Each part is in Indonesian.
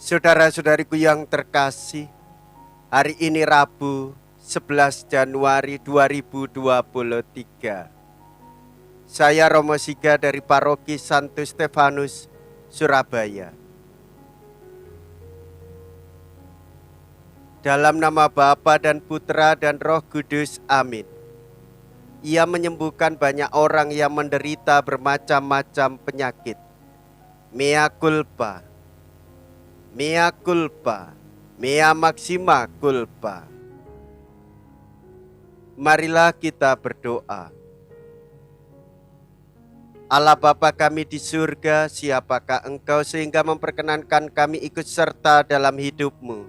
Saudara-saudariku yang terkasih, hari ini Rabu 11 Januari 2023. Saya Romo Siga dari Paroki Santo Stefanus, Surabaya. Dalam nama Bapa dan Putra dan Roh Kudus, amin. Ia menyembuhkan banyak orang yang menderita bermacam-macam penyakit. Mea culpa, mea culpa, mea maxima culpa. Marilah kita berdoa. Allah Bapa kami di surga, siapakah Engkau sehingga memperkenankan kami ikut serta dalam hidup-Mu?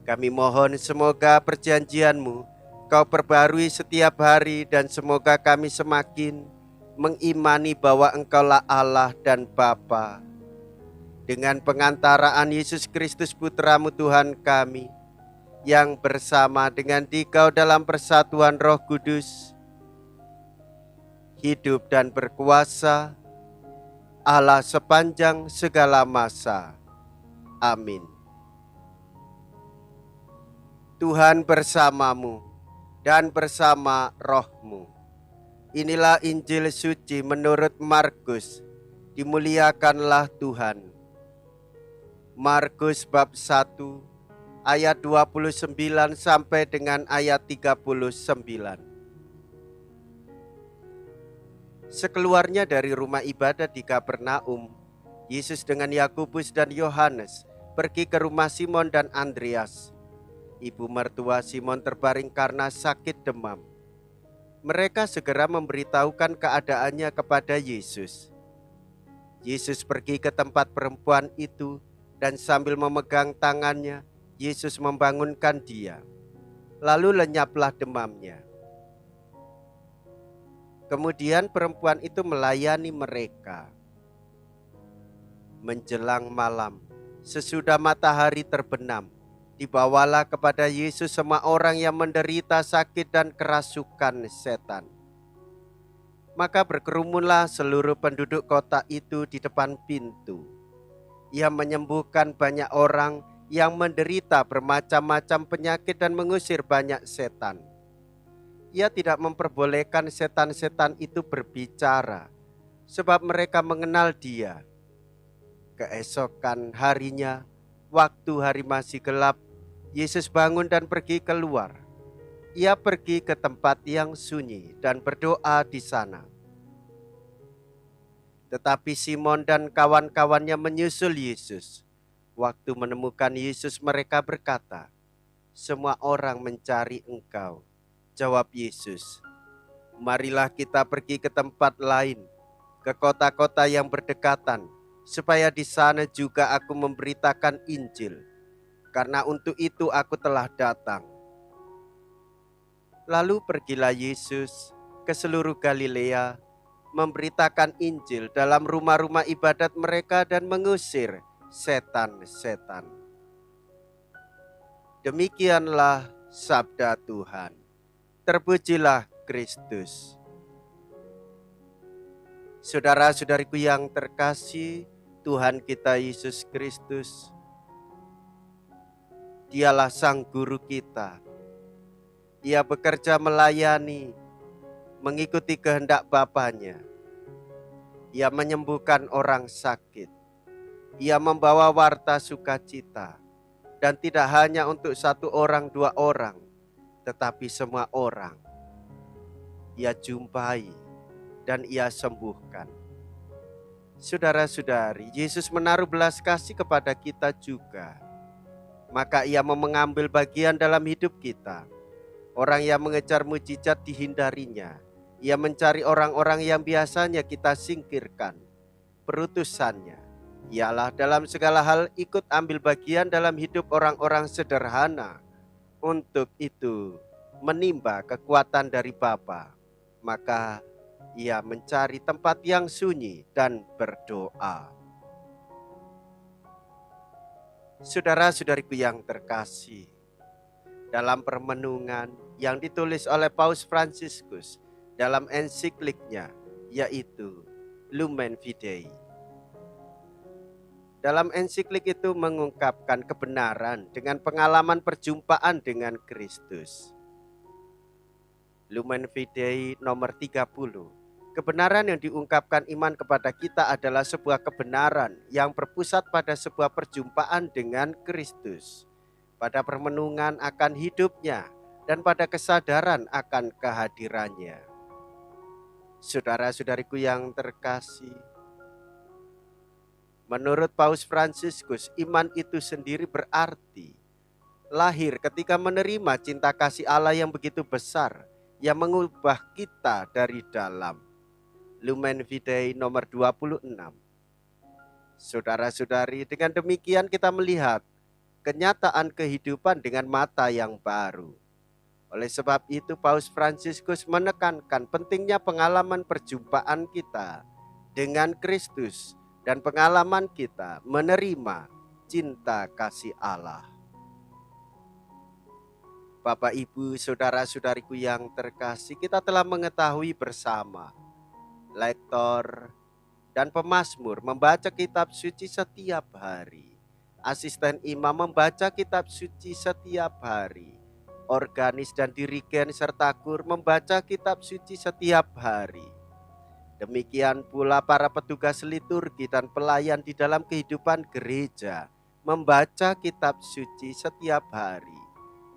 Kami mohon semoga perjanjian-Mu Kau perbarui setiap hari dan semoga kami semakin mengimani bahwa Engkaulah Allah dan Bapa. Dengan pengantaraan Yesus Kristus Putra-Mu Tuhan kami, yang bersama dengan Dikau dalam persatuan Roh Kudus, hidup dan berkuasa Allah sepanjang segala masa. Amin. Tuhan bersamamu dan bersama rohmu. Inilah Injil suci menurut Markus. Dimuliakanlah Tuhan. Markus bab 1 ayat 29 sampai dengan ayat 39. Sekeluarnya dari rumah ibadat di Kapernaum, Yesus dengan Yakobus dan Yohanes pergi ke rumah Simon dan Andreas. Ibu mertua Simon terbaring karena sakit demam. Mereka segera memberitahukan keadaannya kepada Yesus. Yesus pergi ke tempat perempuan itu dan sambil memegang tangannya, Yesus membangunkan dia. Lalu lenyaplah demamnya. Kemudian perempuan itu melayani mereka. Menjelang malam, sesudah matahari terbenam, dibawalah kepada Yesus semua orang yang menderita sakit dan kerasukan setan. Maka berkerumunlah seluruh penduduk kota itu di depan pintu. Ia menyembuhkan banyak orang yang menderita bermacam-macam penyakit dan mengusir banyak setan. Ia tidak memperbolehkan setan-setan itu berbicara, sebab mereka mengenal Dia. Keesokan harinya, waktu hari masih gelap, Yesus bangun dan pergi keluar. Ia pergi ke tempat yang sunyi dan berdoa di sana. Tetapi Simon dan kawan-kawannya menyusul Yesus. Waktu menemukan Yesus, mereka berkata, "Semua orang mencari Engkau." Jawab Yesus, "Marilah kita pergi ke tempat lain, ke kota-kota yang berdekatan, supaya di sana juga aku memberitakan Injil. Karena untuk itu aku telah datang." Lalu pergilah Yesus ke seluruh Galilea, memberitakan Injil dalam rumah-rumah ibadat mereka dan mengusir setan-setan. Demikianlah sabda Tuhan. Terpujilah Kristus. Saudara-saudariku yang terkasih, Tuhan kita Yesus Kristus, Dialah Sang Guru kita. Ia bekerja melayani, mengikuti kehendak Bapanya. Ia menyembuhkan orang sakit. Ia membawa warta sukacita. Dan tidak hanya untuk satu orang, dua orang, tetapi semua orang. Ia jumpai dan Ia sembuhkan. Saudara-saudari, Yesus menaruh belas kasih kepada kita juga. Maka Ia mau mengambil bagian dalam hidup kita. Orang yang mengejar mujizat dihindarinya. Ia mencari orang-orang yang biasanya kita singkirkan. Perutusannya ialah dalam segala hal ikut ambil bagian dalam hidup orang-orang sederhana. Untuk itu menimba kekuatan dari Bapa. Maka Ia mencari tempat yang sunyi dan berdoa. Saudara-saudariku yang terkasih, dalam permenungan yang ditulis oleh Paus Fransiskus dalam ensikliknya, yaitu Lumen Fidei, dalam ensiklik itu mengungkapkan kebenaran dengan pengalaman perjumpaan dengan Kristus. Lumen Fidei nomor 30. Kebenaran yang diungkapkan iman kepada kita adalah sebuah kebenaran yang berpusat pada sebuah perjumpaan dengan Kristus, pada permenungan akan hidupnya, dan pada kesadaran akan kehadirannya. Saudara-saudariku yang terkasih, menurut Paus Fransiskus, iman itu sendiri berarti lahir ketika menerima cinta kasih Allah yang begitu besar, yang mengubah kita dari dalam. Lumen Fidei nomor 26. Saudara-saudari, dengan demikian kita melihat kenyataan kehidupan dengan mata yang baru. Oleh sebab itu Paus Fransiskus menekankan pentingnya pengalaman perjumpaan kita dengan Kristus dan pengalaman kita menerima cinta kasih Allah. Bapak, Ibu, saudara-saudariku yang terkasih, kita telah mengetahui bersama lektor dan pemazmur membaca kitab suci setiap hari. Asisten imam membaca kitab suci setiap hari. Organis dan dirigen serta kur membaca kitab suci setiap hari. Demikian pula para petugas liturgi dan pelayan di dalam kehidupan gereja membaca kitab suci setiap hari.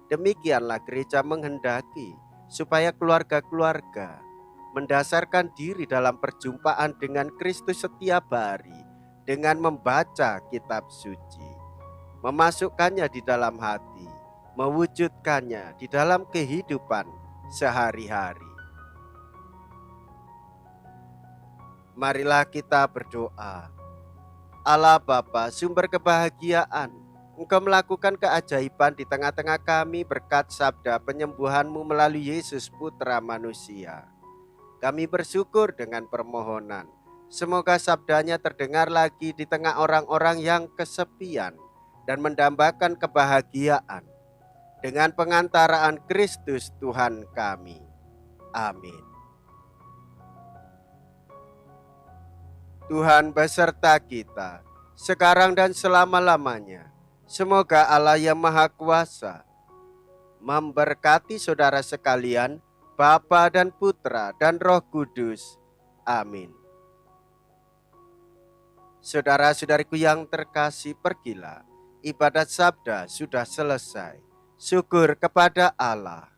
Demikianlah gereja menghendaki supaya keluarga-keluarga mendasarkan diri dalam perjumpaan dengan Kristus setiap hari dengan membaca kitab suci, memasukkannya di dalam hati, mewujudkannya di dalam kehidupan sehari-hari. Marilah kita berdoa. Allah Bapa, sumber kebahagiaan, Engkau melakukan keajaiban di tengah-tengah kami berkat sabda penyembuhan-Mu melalui Yesus Putra Manusia. Kami bersyukur dengan permohonan, semoga sabdanya terdengar lagi di tengah orang-orang yang kesepian dan mendambakan kebahagiaan dengan pengantaraan Kristus Tuhan kami. Amin. Tuhan beserta kita, sekarang dan selama-lamanya. Semoga Allah yang Maha Kuasa memberkati saudara sekalian, Bapa dan Putra dan Roh Kudus. Amin. Saudara-saudariku yang terkasih, pergilah. Ibadat sabda sudah selesai. Syukur kepada Allah.